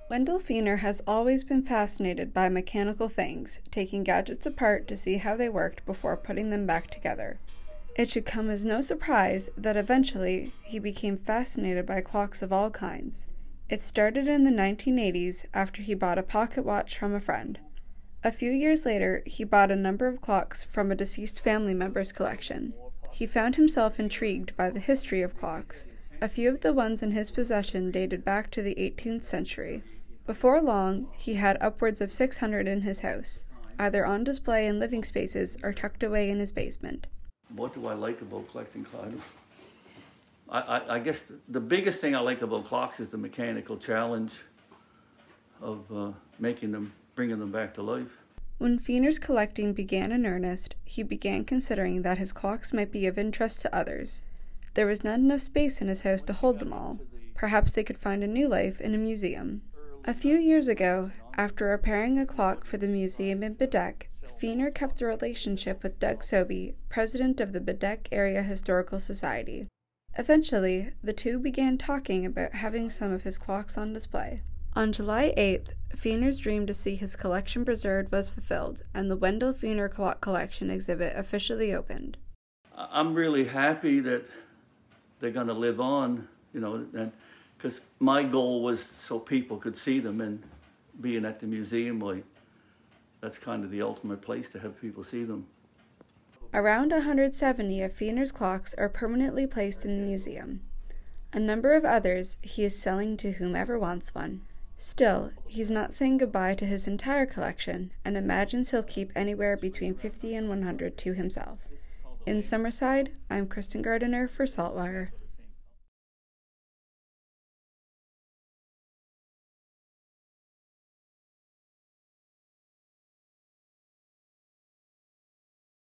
Wendell Feener has always been fascinated by mechanical things, taking gadgets apart to see how they worked before putting them back together. It should come as no surprise that eventually he became fascinated by clocks of all kinds. It started in the 1980s after he bought a pocket watch from a friend. A few years later, he bought a number of clocks from a deceased family member's collection. He found himself intrigued by the history of clocks. A few of the ones in his possession dated back to the 18th century. Before long, he had upwards of 600 in his house, either on display in living spaces or tucked away in his basement. What do I like about collecting clocks? I guess the biggest thing I like about clocks is the mechanical challenge of making them, bringing them back to life. When Feener's collecting began in earnest, he began considering that his clocks might be of interest to others. There was not enough space in his house to hold them all. Perhaps they could find a new life in a museum. A few years ago, after repairing a clock for the museum in Bedeque, Feener kept a relationship with Doug Sobey, president of the Bedeque Area Historical Society. Eventually, the two began talking about having some of his clocks on display. On July 8th, Feener's dream to see his collection preserved was fulfilled, and the Wendell Feener Clock Collection exhibit officially opened. I'm really happy that they're going to live on, because my goal was so people could see them, and being at the museum, that's kind of the ultimate place to have people see them. Around 170 of Feener's clocks are permanently placed in the museum. A number of others he is selling to whomever wants one. Still, he's not saying goodbye to his entire collection and imagines he'll keep anywhere between 50 and 100 to himself. In Summerside, I'm Kristin Gardiner for SaltWire.